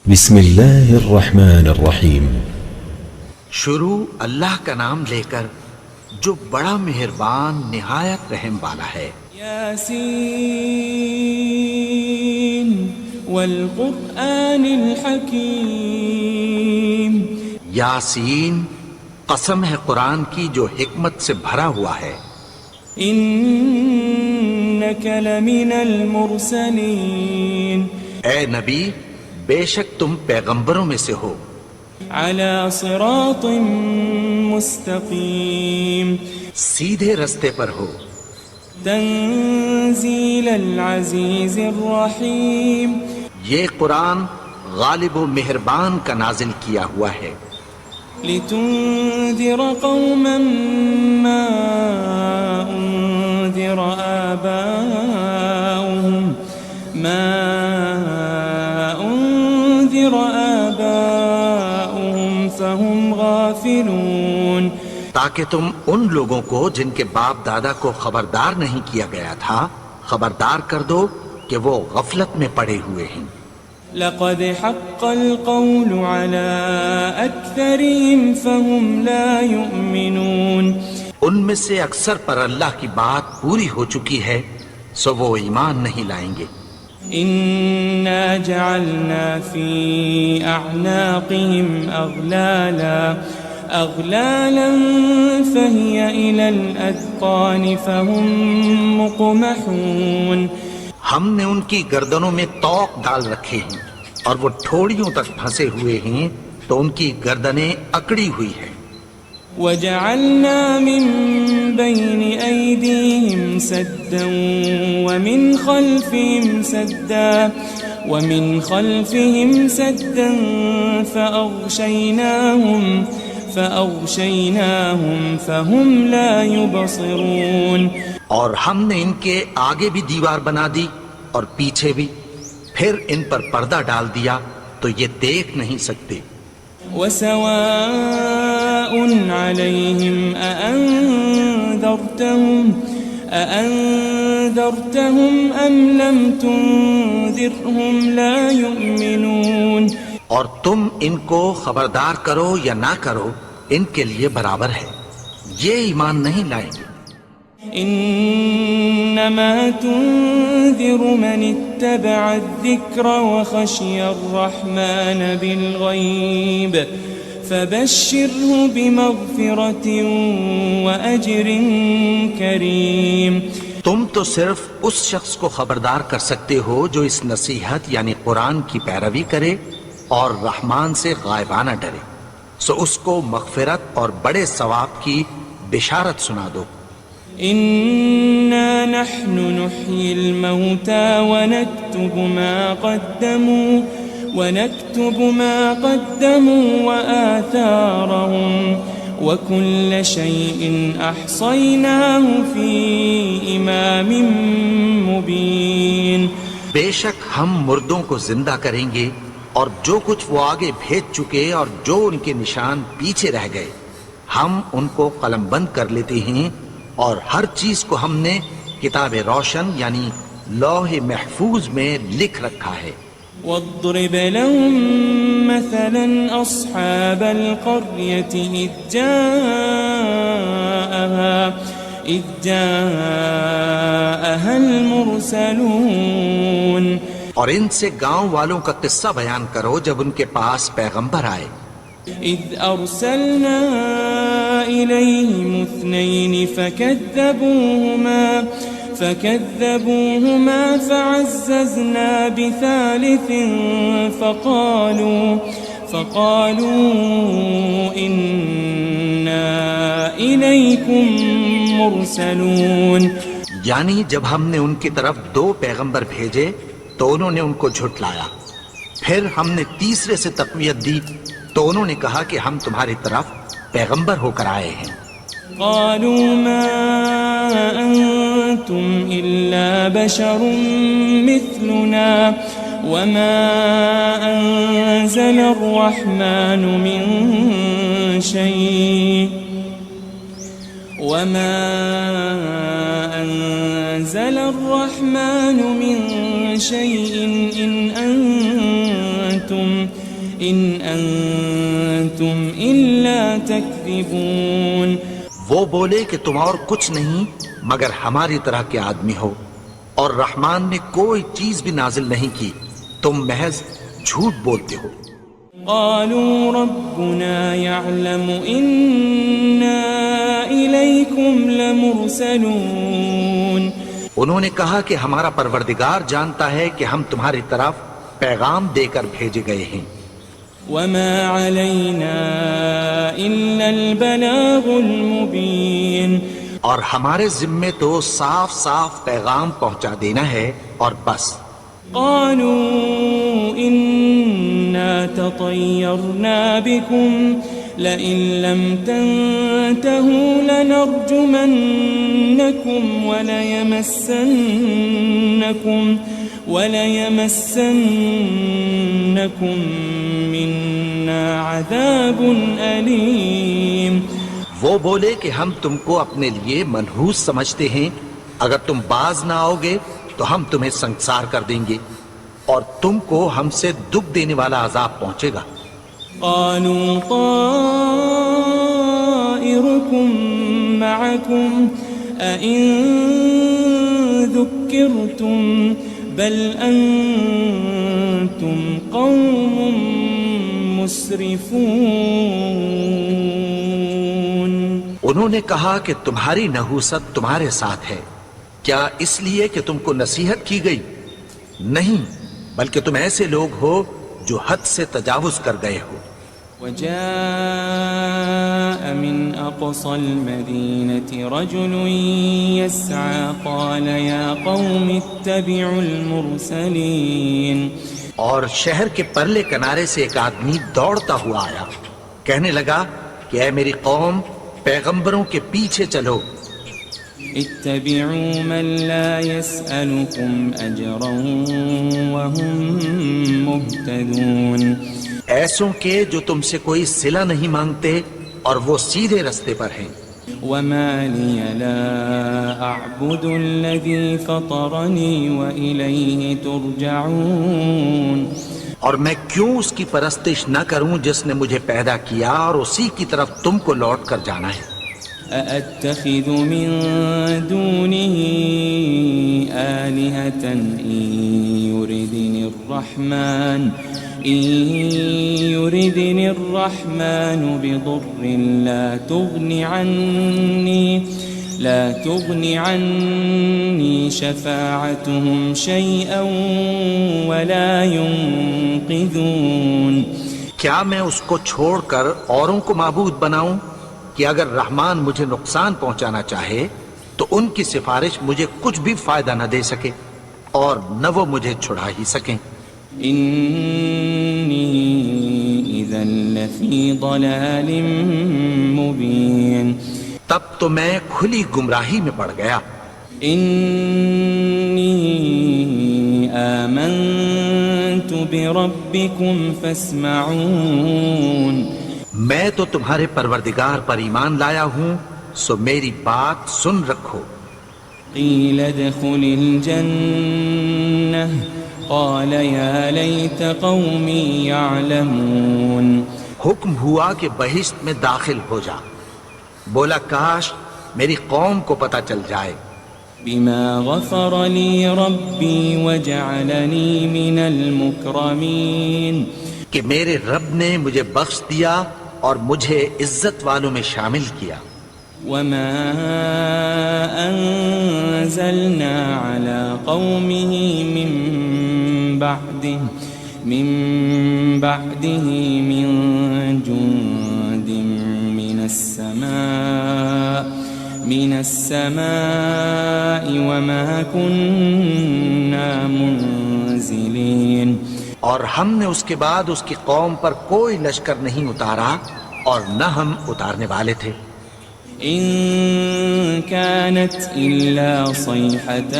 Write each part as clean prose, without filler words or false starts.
بسم اللہ الرحمن الرحیم۔ شروع اللہ کا نام لے کر جو بڑا مہربان نہایت رحم والا ہے۔ یاسین والقرآن الحکیم۔ یاسین، قسم ہے قرآن کی جو حکمت سے بھرا ہوا ہے۔ انک لمن المرسلین۔ اے نبی، بے شک تم پیغمبروں میں سے ہو۔ علی صراط مستقیم۔ سیدھے رستے پر ہو۔ تنزیل العزیز الرحیم۔ یہ قرآن غالب و مہربان کا نازل کیا ہوا ہے۔ لتنذر قوما ما انذر آباؤهم فهم غافلون۔ تاکہ تم ان لوگوں کو جن کے باپ دادا کو خبردار نہیں کیا گیا تھا خبردار کر دو کہ وہ غفلت میں پڑے ہوئے ہیں۔ لقد حق القول على أكثرهم فهم لا يؤمنون۔ ان میں سے اکثر پر اللہ کی بات پوری ہو چکی ہے سو وہ ایمان نہیں لائیں گے۔ إنا جعلنا في أعناقهم أغلالا فهي إلى الأذقان فهم مقمحون۔ ہم نے ان کی گردنوں میں طوق ڈال رکھے ہیں اور وہ ٹھوڑیوں تک پھنسے ہوئے ہیں تو ان کی گردنیں اکڑی ہوئی ہیں۔ وجعلنا من بين أيديهم سدا ومن خلفهم سدا فأغشيناهم فهم لا يبصرون۔ اور ہم نے ان کے آگے بھی دیوار بنا دی اور پیچھے بھی، پھر ان پر پردہ ڈال دیا تو یہ دیکھ نہیں سکتے۔ وسواء عليهم أأنذرتهم أم لم تنذرهم لا يؤمنون۔ اور تم ان کو خبردار کرو یا نہ کرو ان کے لیے برابر ہے، یہ ایمان نہیں لائیں گے۔ انما تنذر من اتبع الذکر وخشی الرحمن بالغیب فبشره بمغفرة وأجر کریم۔ تم تو صرف اس شخص کو خبردار کر سکتے ہو جو اس نصیحت یعنی قرآن کی پیروی کرے اور رحمان سے غائبانہ ڈرے، سو اس کو مغفرت اور بڑے ثواب کی بشارت سنا دو۔ إنا نحن نحيي الموتى ونكتب ما قدموا وآثارهم وكل شيء أحصيناه في إمام مبين۔ بے شک ہم مردوں کو زندہ کریں گے اور جو کچھ وہ آگے بھیج چکے اور جو ان کے نشان پیچھے رہ گئے ہم ان کو قلم بند کر لیتے ہیں، اور ہر چیز کو ہم نے کتاب روشن یعنی لوح محفوظ میں لکھ رکھا ہے۔ واضرب لهم مثلا أصحاب القرية إذ جاءها المرسلون۔ اور ان سے گاؤں والوں کا قصہ بیان کرو جب ان کے پاس پیغمبر آئے۔ إذ أرسلنا إليهم 2 فكذبوهما فعززنا بثالث فقالوا إنا إليكم مرسلون۔ یعنی جب ہم نے ان کی طرف 2 پیغمبر بھیجے تو انہوں نے ان کو جھٹلایا، پھر ہم نے تیسرے سے تقویت دی تو انہوں نے کہا کہ ہم تمہاری طرف پیغمبر ہو کر آئے ہیں۔ قالوا ما أنتم إلا بشر مثلنا وما أنزل الرحمن من شيء إن أنتم أنتم إلا تكذبون. وہ بولے کہ تم اور کچھ نہیں مگر ہماری طرح کے آدمی ہو، اور رحمان نے کوئی چیز بھی نازل نہیں کی، تم محض جھوٹ بولتے ہو. قالوا ربنا يعلم إنا إليكم لمرسلون. انہوں نے کہا کہ ہمارا پروردگار جانتا ہے کہ ہم تمہاری طرف پیغام دے کر بھیجے گئے ہیں. وما علينا إلا البلاغ المبين. اور ہمارے ذمے تو صاف صاف پیغام پہنچا دینا ہے اور بس. قالوا إنا تطيرنا بكم لئن لم تنتهوا لنرجمنكم وليمسنكم منا عذاب أليم. وہ بولے کہ ہم تم کو اپنے لیے منحوس سمجھتے ہیں، اگر تم باز نہ آؤ گے تو ہم تمہیں سنسار کر دیں گے اور تم کو ہم سے دکھ دینے والا عذاب پہنچے گا. قالوا طائركم معكم أئن ذكرتم بل أنتم قوم مسرفون. انہوں نے کہا کہ تمہاری نحوست تمہارے ساتھ ہے، کیا اس لیے کہ تم کو نصیحت کی گئی؟ نہیں، بلکہ تم ایسے لوگ ہو جو حد سے تجاوز کر گئے ہو. وجاء من أقصى المدينة رجل يسعى قال يا قوم اتبعوا المرسلين. اور شہر کے پرلے کنارے سے ایک آدمی دوڑتا ہوا آیا، کہنے لگا کہ اے میری قوم، پیغمبروں کے پیچھے چلو. اتبعوا من لا يسألكم أجرا وهم مهتدون. ایسوں کے جو تم سے کوئی صلہ نہیں مانگتے اور وہ سیدھے رستے پر ہیں. وما لي لا أعبد الذي فطرني وإليه ترجعون. اور میں کیوں اس کی پرستش نہ کروں جس نے مجھے پیدا کیا اور اسی کی طرف تم کو لوٹ کر جانا ہے. أأتخذ من دونه آلهة إن يردني الرحمن بضر لا تغن عني شفاعتهم شيئا ولا ينقذون. کیا میں اس کو چھوڑ کر اوروں کو معبود بناؤں کہ اگر رحمان مجھے نقصان پہنچانا چاہے تو ان کی سفارش مجھے کچھ بھی فائدہ نہ دے سکے اور نہ وہ مجھے چھڑا ہی سکیں. إني إذا لفي ضلال مبين. تب تو میں کھلی گمراہی میں پڑ گیا. إني آمنت بربكم فاسمعون. میں تو تمہارے پروردگار پر ایمان لایا ہوں، سو میری بات سن رکھو. قيل ادخل الجنة قال يا ليت قومي يعلمون. حکم ہوا کہ بہشت میں داخل ہو جا. بولا کاش میری قوم کو پتہ چل جائے. بما غفر لي ربي وجعلني من المكرمين. کہ میرے رب نے مجھے بخش دیا اور مجھے عزت والوں میں شامل کیا. وما أنزلنا على قومه من بعده من جند من السماء وما كنا منزلين. اور ہم نے اس کے بعد اس کی قوم پر کوئی لشکر نہیں اتارا اور نہ ہم اتارنے والے تھے. إن كانت إلا صيحة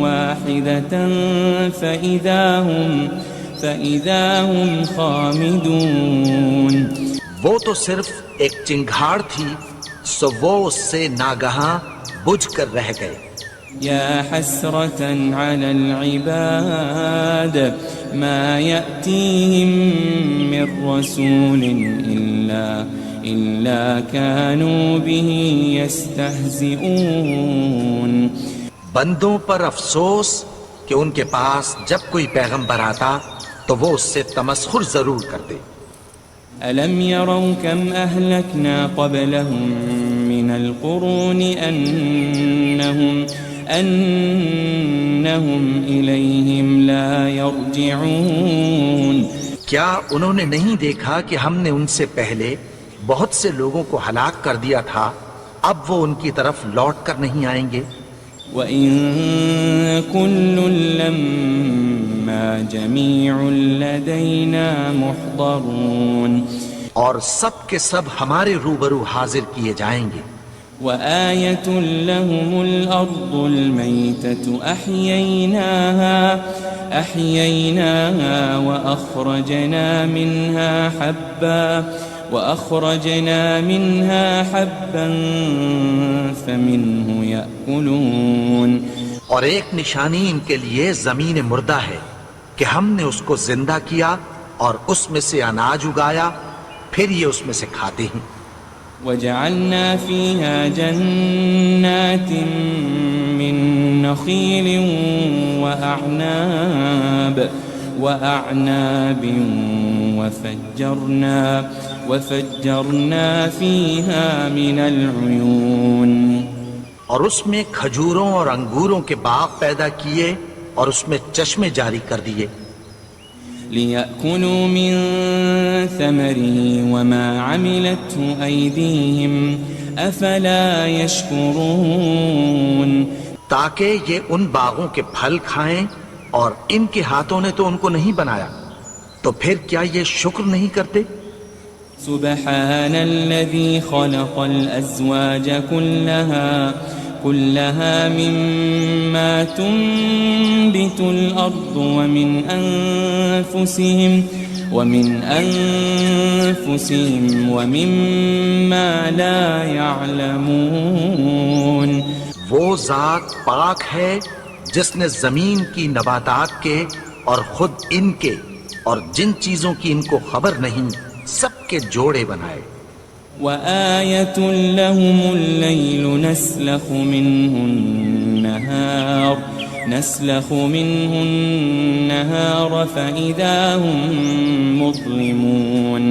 واحدة فإذا هم خامدون. وہ تو صرف ایک چنگھاڑ تھی، سو وہ اس سے ناگہاں بجھ کر رہ گئے. يا حسرة على العباد ما يأتيهم من رسول إلا كانوا به يستهزئون. بندوں پر افسوس کہ ان کے پاس جب کوئی پیغمبر آتا تو وہ اس سے تمسخر ضرور کرتے. ألم يروا كم أهلكنا قبلهم من القرون أنهم إليهم لا يرجعون. کیا انہوں نے نہیں دیکھا کہ ہم نے ان سے پہلے بہت سے لوگوں کو ہلاک کر دیا تھا، اب وہ ان کی طرف لوٹ کر نہیں آئیں گے. وَإِن كُلٌّ لَمَّا جَمِيعٌ لَدَيْنَا مُحْضَرُونَ. اور سب کے سب ہمارے روبرو حاضر کیے جائیں گے. وَآيَةٌ لَهُمُ الْأَرْضُ الْمَيْتَةُ أَحْيَيْنَاهَا وَأَخْرَجْنَا مِنْهَا حَبًّا فَمِنْهُ يَأْكُلُونَ. اور ایک نشانی ان کے لیے زمین مردہ ہے کہ ہم نے اس کو زندہ کیا اور اس میں سے اناج اگایا، پھر یہ اس میں سے کھاتے ہیں. وَجَعَلْنَا فِيهَا جَنَّاتٍ مِّن نَخِيلٍ وَأَعْنَابٍ وَفَجَّرْنَا فِيهَا مِنَ الْعُيُونِ. اور اس میں کھجوروں اور انگوروں کے باغ پیدا کیے اور اس میں چشمے جاری کر دیے. لِيَأْكُلُوا مِن ثَمَرِهِ وَمَا عَمِلَتْهُ أَيْدِيهِمْ أَفَلَا يَشْكُرُونَ. تاکہ یہ ان باغوں کے پھل کھائیں اور ان کے ہاتھوں نے تو ان کو نہیں بنایا، تو پھر کیا یہ شکر نہیں کرتے؟ سبحان الذي خلق الأزواج كلها مما تنبت الأرض ومن أنفسهم ومما لا يعلمون. وہ ذات پاک ہے جس نے زمین کی نباتات کے اور خود ان کے اور جن چیزوں کی ان کو خبر نہیں سب کے جوڑے بنائے. وَآيَةٌ لَهُمُ اللَّيْلُ نَسْلَخُ مِنْهُ النَّهَارَ فَإِذَا هُمْ مُظْلِمُونَ.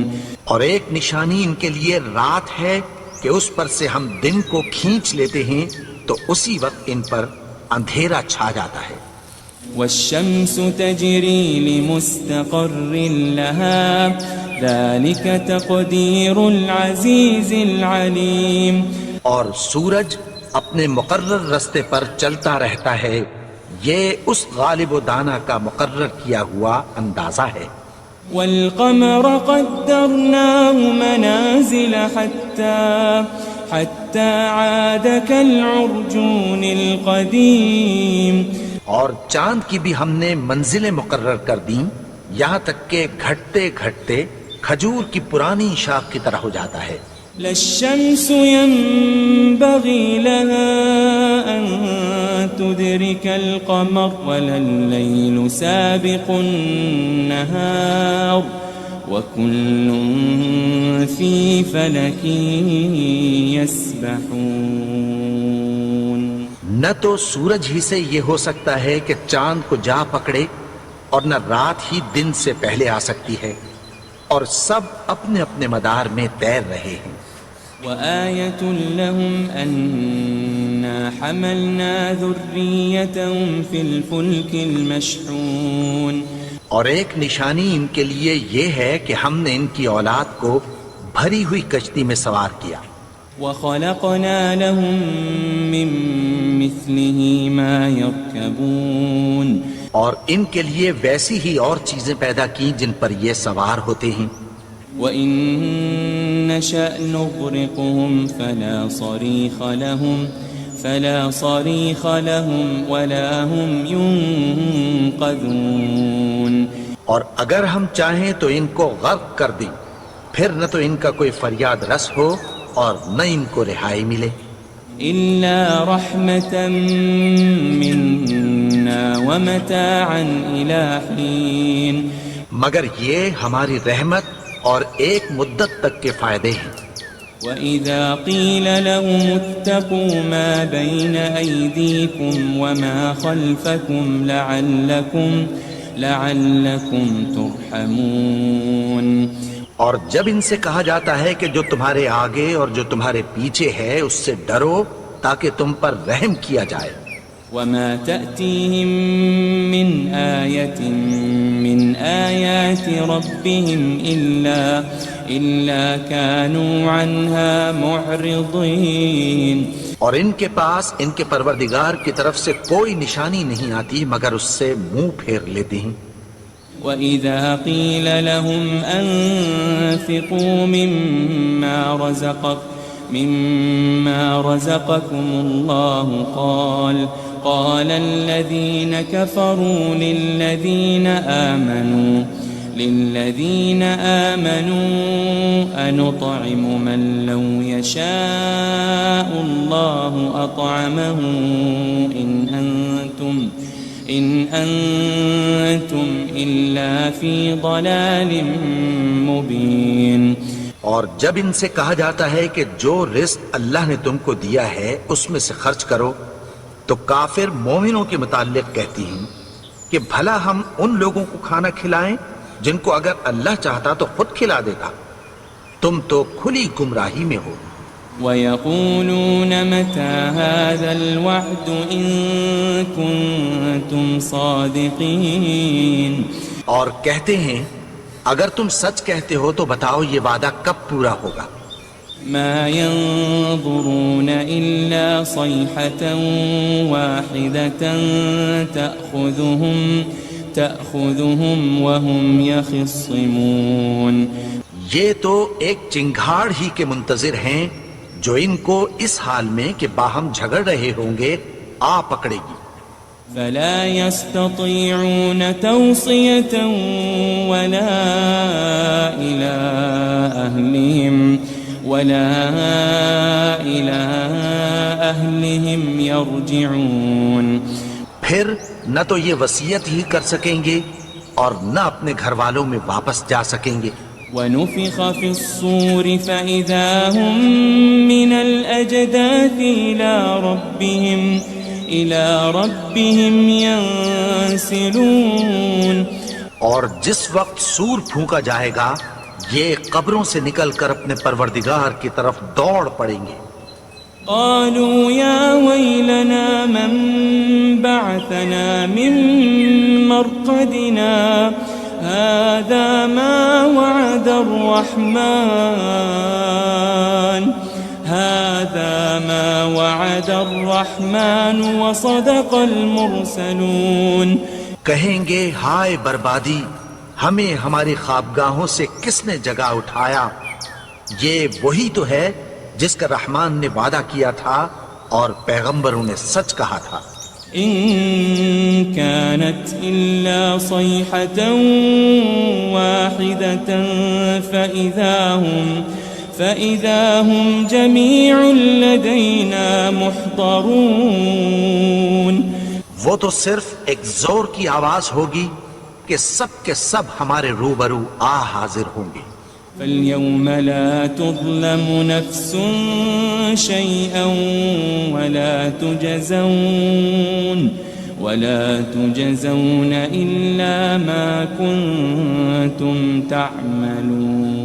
اور ایک نشانی ان کے لیے رات ہے کہ اس پر سے ہم دن کو کھینچ لیتے ہیں تو اسی وقت ان پر اندھیرا چھا جاتا ہے. وَالشَّمْسُ تَجْرِي لِمُسْتَقَرٍّ لَهَا ذَلِكَ تَقْدِيرُ الْعَزِيزِ الْعَلِيمِ. اور سورج اپنے مقرر رستے پر چلتا رہتا ہے، یہ اس غالب و دانا کا مقرر کیا ہوا اندازہ ہے. وَالْقَمَرَ قَدَّرْنَاهُ مَنَازِلَ حَتَّى عَادَ كَالْعُرْجُونِ الْقَدِيمِ. اور چاند کی بھی ہم نے منزلیں مقرر کر دیں، یہاں تک کہ گھٹتے گھٹتے کھجور کی پرانی شاخ کی طرح ہو جاتا ہے. لا الشمس ينبغي لها أن تدرك القمر ولا الليل سابق النهار وكل في فلك يسبحون. نہ تو سورج ہی سے یہ ہو سکتا ہے کہ چاند کو جا پکڑے، اور نہ رات ہی دن سے پہلے آ سکتی ہے، اور سب اپنے اپنے مدار میں تیر رہے ہیں. وَآيَةٌ لَهُمْ أَنَّا حَمَلْنَا ذُرِّيَّتَهُمْ فِي الْفُلْكِ الْمَشْحُونِ. اور ایک نشانی ان کے لیے یہ ہے کہ ہم نے ان کی اولاد کو بھری ہوئی کشتی میں سوار کیا. وَخَلَقْنَا لَهُم مِّن مِّثْلِهِ مَا يَرْكَبُونَ. اور ان کے لیے ویسی ہی اور چیزیں پیدا کی جن پر یہ سوار ہوتے ہیں. وَإِن نَّشَأْ نُغْرِقْهُمْ فَلَا صَرِيخَ لَهُمْ وَلَا هُمْ يُنقَذُونَ. اور اگر ہم چاہیں تو ان کو غرق کر دیں، پھر نہ تو ان کا کوئی فریاد رس ہو اور نہ ان کو رہائی ملے. إلا رحمة منا ومتاعا إلى حين مگر یہ ہماری رحمت اور ایک مدت تک کے فائدے ہیں. وَإِذَا قِيلَ لَهُمُ اتَّقُوا مَا بَيْنَ أَيْدِيكُمْ وَمَا خَلْفَكُمْ لَعَلَّكُمْ تُرْحَمُونَ. اور جب ان سے کہا جاتا ہے کہ جو تمہارے آگے اور جو تمہارے پیچھے ہے اس سے ڈرو تاکہ تم پر رحم کیا جائے. وَمَا تَأْتِيهِم مِّنْ آيَةٍ مِّنْ آيَاتِ رَبِّهِمْ إِلَّا كَانُوا عَنْهَا مُعْرِضِينَ. اور ان کے پاس ان کے پروردگار کی طرف سے کوئی نشانی نہیں آتی مگر اس سے منہ پھیر لیتے ہیں. وَإِذَا قِيلَ لَهُمْ أَنفِقُوا مِمَّا رَزَقَكُمُ اللَّهُ قَالَ الَّذِينَ كَفَرُوا لِلَّذِينَ آمَنُوا أَنُطْعِمُ مَن لَّوْ يَشَاءُ اللَّهُ أَطْعَمَهُ إِنْ أَنْتُمْ إِلَّا فِي ضَلَالٍ مُبِينٍ. اور جب ان سے کہا جاتا ہے کہ جو رزق اللہ نے تم کو دیا ہے اس میں سے خرچ کرو تو کافر مومنوں کے متعلق کہتی ہیں کہ بھلا ہم ان لوگوں کو کھانا کھلائیں جن کو اگر اللہ چاہتا تو خود کھلا دیتا. تم تو کھلی گمراہی میں ہو. وَيَقُولُونَ مَتَى هَذَا الْوَعْدُ إِن كُنتُمْ صَادِقِينَ. اور کہتے ہیں اگر تم سچ کہتے ہو تو بتاؤ یہ وعدہ کب پورا ہوگا. مَا يَنظُرُونَ إِلَّا صَيْحَةً وَاحِدَةً تَأْخُذُهُمْ وَهُمْ يَخِصِّمُونَ. یہ تو ایک چنگھاڑ ہی کے منتظر ہیں جو ان کو اس حال میں کہ باہم جھگڑ رہے ہوں گے آ پکڑے گی. فلا يستطيعون توصية ولا إلى أهلهم يرجعون. پھر نہ تو یہ وصیت ہی کر سکیں گے اور نہ اپنے گھر والوں میں واپس جا سکیں گے. ونفخ في الصور فإذا هم من الأجداث إلى ربهم ينسلون. اور جس وقت سور پھونکا جائے گا یہ قبروں سے نکل کر اپنے پروردگار کی طرف دوڑ پڑیں گے. قالوا يا ويلنا من بعثنا من مرقدنا هذا ما وعد الرحمن وصدق المرسلون. کہیں گے ہائے بربادی، ہمیں ہماری خوابگاہوں سے کس نے جگا اٹھایا. یہ وہی تو ہے جس کا رحمان نے وعدہ کیا تھا اور پیغمبروں نے سچ کہا تھا. إن كانت إلا صيحة واحدة فإذا هم جميع لدينا محضرون. وہ تو صرف ایک زور کی آواز ہوگی کہ سب کے سب ہمارے روبرو حاضر ہوں گے. فاليوم لا تظلم نفس شيئا ولا تجزون إلا ما كنتم تعملون.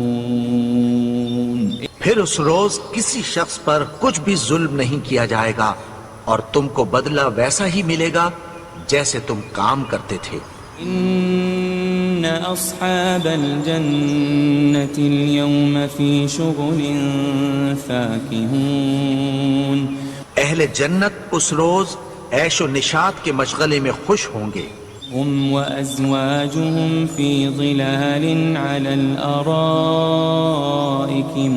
پھر اس روز کسی شخص پر کچھ بھی ظلم نہیں کیا جائے گا اور تم کو بدلہ ویسا ہی ملے گا جیسے تم کام کرتے تھے. إن أصحاب الجنة اليوم في شغل فاكهون. اہل جنت اس روز عیش و نشاط کے مشغلے میں خوش ہوں گے. هم وأزواجهم في ظلال على الأرائك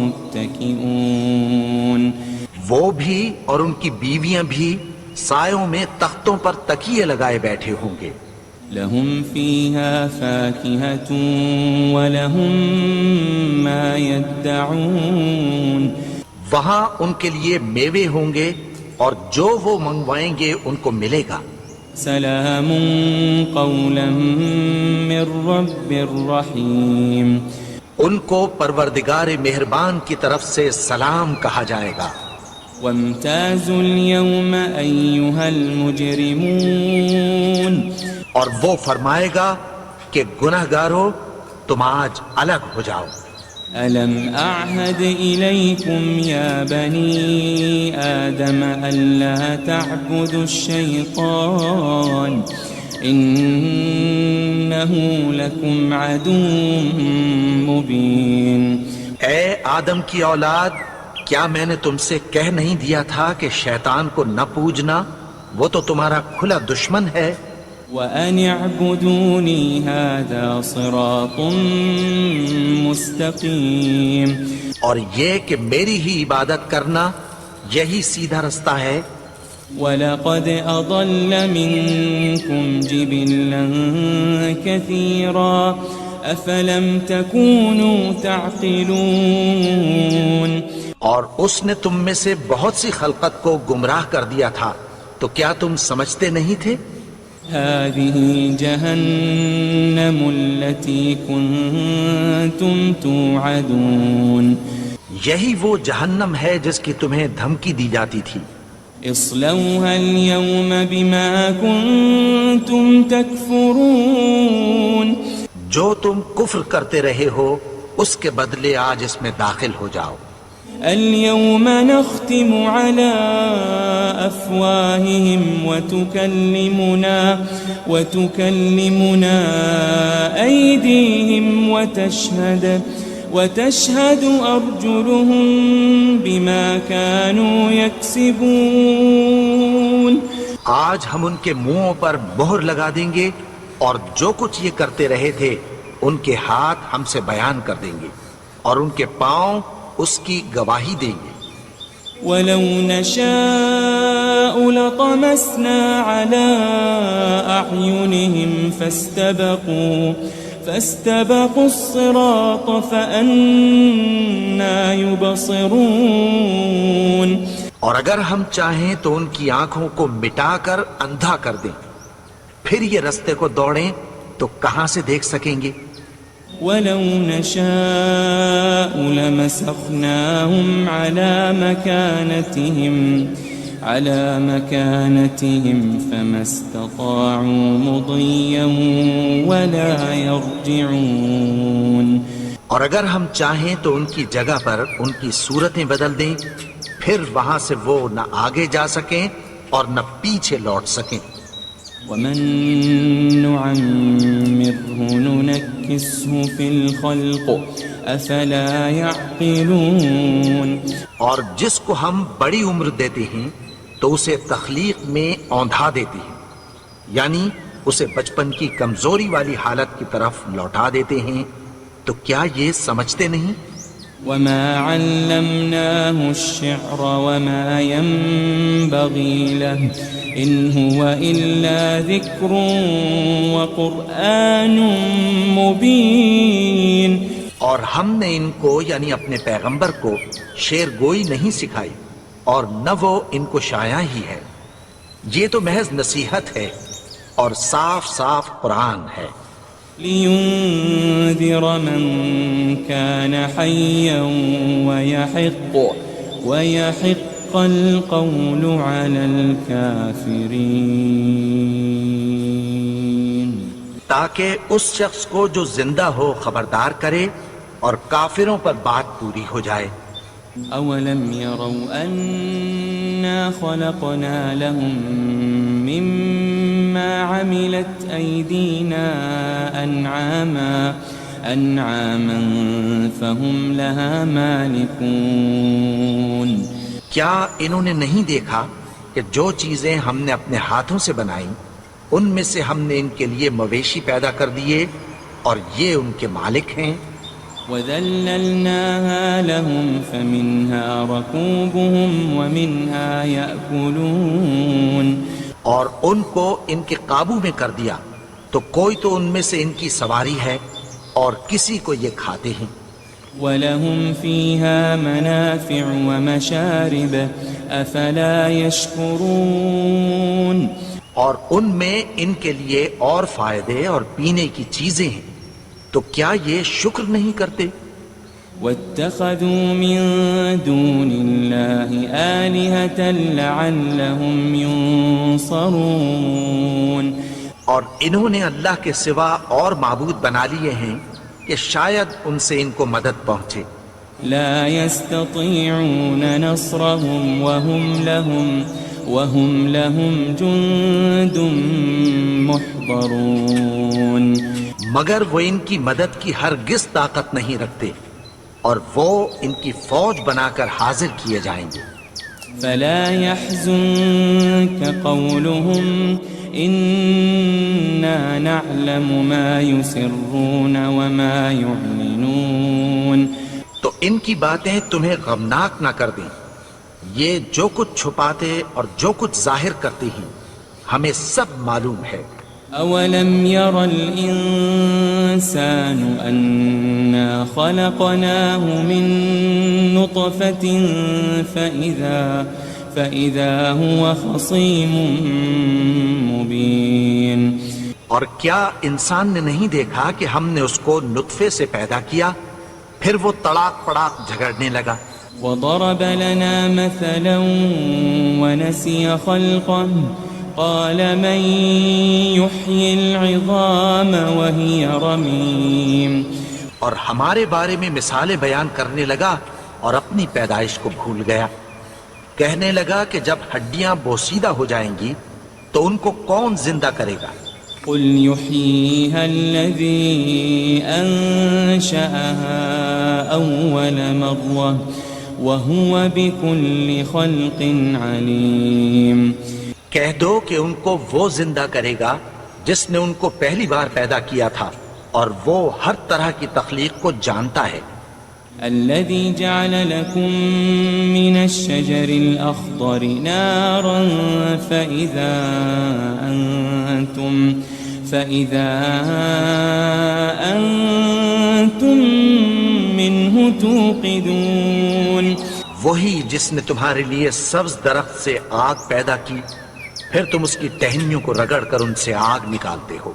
متكئون. وہ بھی اور ان کی بیویاں بھی سایوں میں تختوں پر تکیے لگائے بیٹھے ہوں گے. لهم فيها فاكهة ولهم ما يدعون. وہاں ان کے لیے میوے ہوں گے اور جو وہ منگوائیں گے ان کو ملے گا. سلام قولا من رب رحیم. ان کو پروردگار مہربان کی طرف سے سلام کہا جائے گا. وامتازوا اليوم أيها المجرمون. اور وہ فرمائے گا کہ گنہگارو تم آج الگ ہو جاؤ. ألم أعهد إليكم يا بني آدم ألا تعبدوا الشيطان إنه لكم عدو مبين. اے آدم کی اولاد، کیا میں نے تم سے کہہ نہیں دیا تھا کہ شیطان کو نہ پوجنا، وہ تو تمہارا کھلا دشمن ہے. وَأَنِ اعْبُدُونِي هَذَا صِرَاطٌ مُسْتَقِيمٌ. اور یہ کہ میری ہی عبادت کرنا یہی سیدھا رستہ ہے. وَلَقَدْ أَضَلَّ مِنكُمْ جِبِلًّا كَثِيرًا أَفَلَمْ تَكُونُوا تَعْقِلُونَ. اور اس نے تم میں سے بہت سی خلقت کو گمراہ کر دیا تھا، تو کیا تم سمجھتے نہیں تھے؟ هذه جهنم التي كنتم توعدون. یہی وہ جہنم ہے جس کی تمہیں دھمکی دی جاتی تھی. اصلوها اليوم بما كنتم تكفرون. جو تم کفر کرتے رہے ہو اس کے بدلے آج اس میں داخل ہو جاؤ. اليوم نختم على أفواههم وتكلمنا أيديهم وتشهد أرجلهم بما كانوا يكسبون. آج ہم ان کے منہوں پر مہر لگا دیں گے اور جو کچھ یہ کرتے رہے تھے ان کے ہاتھ ہم سے بیان کر دیں گے اور ان کے پاؤں اس کی گواہی دیں گے. وَلَوْ نَشَاءُ لَطَمَسْنَا عَلَىٰ أَعْيُنِهِمْ فَاسْتَبَقُوا الصِّرَاطَ فَأَنَّىٰ يُبْصِرُونَ. اور اگر ہم چاہیں تو ان کی آنکھوں کو مٹا کر اندھا کر دیں، پھر یہ رستے کو دوڑیں تو کہاں سے دیکھ سکیں گے. وَلَوْ نَشَاءُ لَمَسَخْنَاهُمْ عَلَى مَكَانَتِهِمْ فَمَا اسْتَطَاعُوا مُضِيًّا وَلَا يَرْجِعُونَ. اور اگر ہم چاہیں تو ان کی جگہ پر ان کی صورتیں بدل دیں، پھر وہاں سے وہ نہ آگے جا سکیں اور نہ پیچھے لوٹ سکیں. وَمَن نُعَمِّرْهُ نُنَكِّسْهُ فِي الْخَلْقِ أَفَلَا يَعْقِلُونَ. اور جس کو ہم بڑی عمر دیتے ہیں تو اسے تخلیق میں اوندھا دیتے ہیں، یعنی اسے بچپن کی کمزوری والی حالت کی طرف لوٹا دیتے ہیں. تو کیا یہ سمجھتے نہیں؟ وَمَا عَلَّمْنَاهُ الشِّعْرَ وَمَا يَنبَغِي لَهُ إِنْ هُوَ إِلَّا ذِكْرٌ وَقُرْآنٌ مُبِينٌ. اور ہم نے ان کو یعنی اپنے پیغمبر کو شعر گوئی نہیں سکھائی اور نہ وہ ان کو شاعر ہی ہے، یہ تو محض نصیحت ہے اور صاف صاف قرآن ہے. لِيُنذِرَ مَن كَانَ حَيًّا وَيَحِقَّ الْقَوْلُ عَلَى الْكَافِرِينَ. تاکہ اس شخص کو جو زندہ ہو خبردار کرے اور کافروں پر بات پوری ہو جائے. أَوَلَمْ يَرَوْا أَنَّا خَلَقْنَا لَهُم مِّمَّا عَمِلَتْ أَيْدِينَا أَنْعَامًا فَهُمْ لَهَا مَالِكُونَ. کیا انہوں نے نہیں دیکھا کہ جو چیزیں ہم نے اپنے ہاتھوں سے بنائیں ان میں سے ہم نے ان کے لیے مویشی پیدا کر دیے اور یہ ان کے مالک ہیں. وَذَلَّلْنَاهَا لَهُمْ فَمِنْهَا رَكُوبُهُمْ وَمِنْهَا يَأْكُلُونَ. اور ان کو ان کے قابو میں کر دیا تو کوئی تو ان میں سے ان کی سواری ہے اور کسی کو یہ کھاتے ہیں. وَلَهُمْ فِيهَا مَنَافِعُ وَمَشَارِبُ أَفَلَا يَشْكُرُونَ اور ان میں ان کے لیے اور فائدے اور پینے کی چیزیں ہیں، تو کیا یہ شکر نہیں کرتے؟ وَاتَّخَذُوا مِن دُونِ اللَّهِ آلِهَةً لَعَلَّهُمْ يُنصَرُونَ اور انہوں نے اللہ کے سوا اور معبود بنا لیے ہیں کہ شاید ان سے ان کو مدد پہنچے۔ لا يستطيعون نصرهم وهم لهم جند محضرون مگر وہ ان کی مدد کی ہرگز طاقت نہیں رکھتے، اور وہ ان کی فوج بنا کر حاضر کیے جائیں گے۔ فلا يحزنك قولهم إنا نعلم ما يسرون وما يعلنون تو ان کی باتیں تمہیں غمناک نہ کر دیں، یہ جو کچھ چھپاتے اور جو کچھ ظاہر کرتے ہیں ہمیں سب معلوم ہے۔ أولم ير الإنسان أنا خلقناه من نطفة فإذا هو خصيم مبين اور کیا انسان نے نہیں دیکھا کہ ہم نے اس کو نطفے سے پیدا کیا، پھر وہ تڑاک پڑاک جھگڑنے لگا۔ وضرب لنا مثلا ونسي خلقه قال من يحيي العظام وهي رميم اور ہمارے بارے میں مثالیں بیان کرنے لگا اور اپنی پیدائش کو بھول گیا۔ کہنے لگا کہ جب ہڈیاں بوسیدہ ہو جائیں گی تو ان کو کون زندہ کرے گا؟ قل يحييها الذي أنشأها أول مرة وهو بكل خلق عليم کہہ دو کہ ان کو وہ زندہ کرے گا جس نے ان کو پہلی بار پیدا کیا تھا، اور وہ ہر طرح کی تخلیق کو جانتا ہے۔ الذي جعل لكم من الشجر الأخضر نارا فإذا أنتم منه توقدون وہی جس نے تمہارے لیے سبز درخت سے آگ پیدا کی، پھر تم اس کی ٹہنیوں کو رگڑ کر ان سے آگ نکالتے ہو۔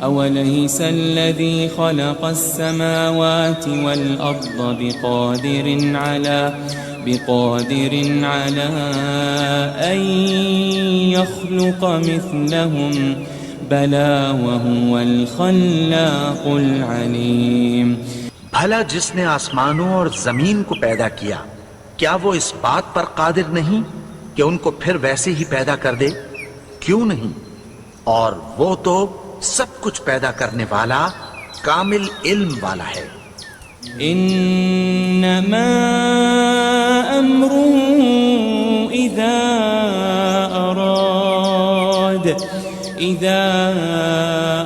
أوليس الذي خلق السماوات والأرض بقادر على أن يخلق مثلهم بلى وهو الخلاق العليم بھلا جس نے آسمانوں اور زمین کو پیدا کیا، کیا وہ اس بات پر قادر نہیں کہ ان کو پھر ویسے ہی پیدا کر دے؟ کیوں نہیں؟ اور وہ تو سب کچھ پیدا کرنے والا، کامل علم والا ہے۔ انما امره اذا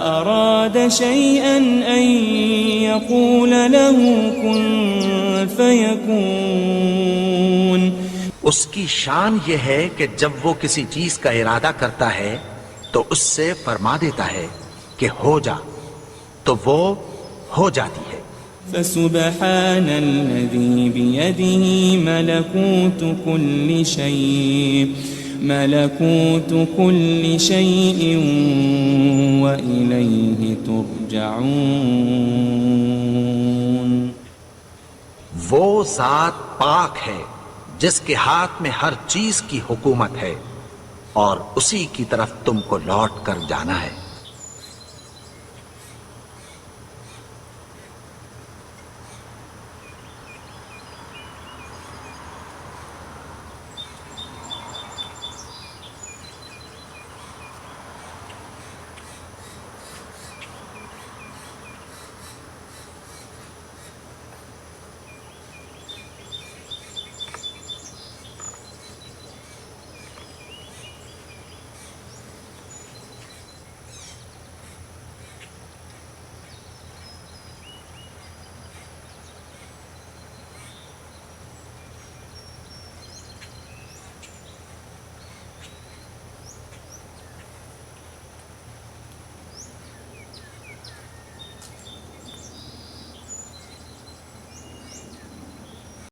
اراد شيئا ان يقول له كن فيكون اس کی شان یہ ہے کہ جب وہ کسی چیز کا ارادہ کرتا ہے تو اس سے فرما دیتا ہے کہ ہو جا، تو وہ ہو جاتی ہے۔ فسبحان الذي بيده ملكوت كل شيء وإليه ترجعون وہ ذات پاک ہے جس کے ہاتھ میں ہر چیز کی حکومت ہے، اور اسی کی طرف تم کو لوٹ کر جانا ہے۔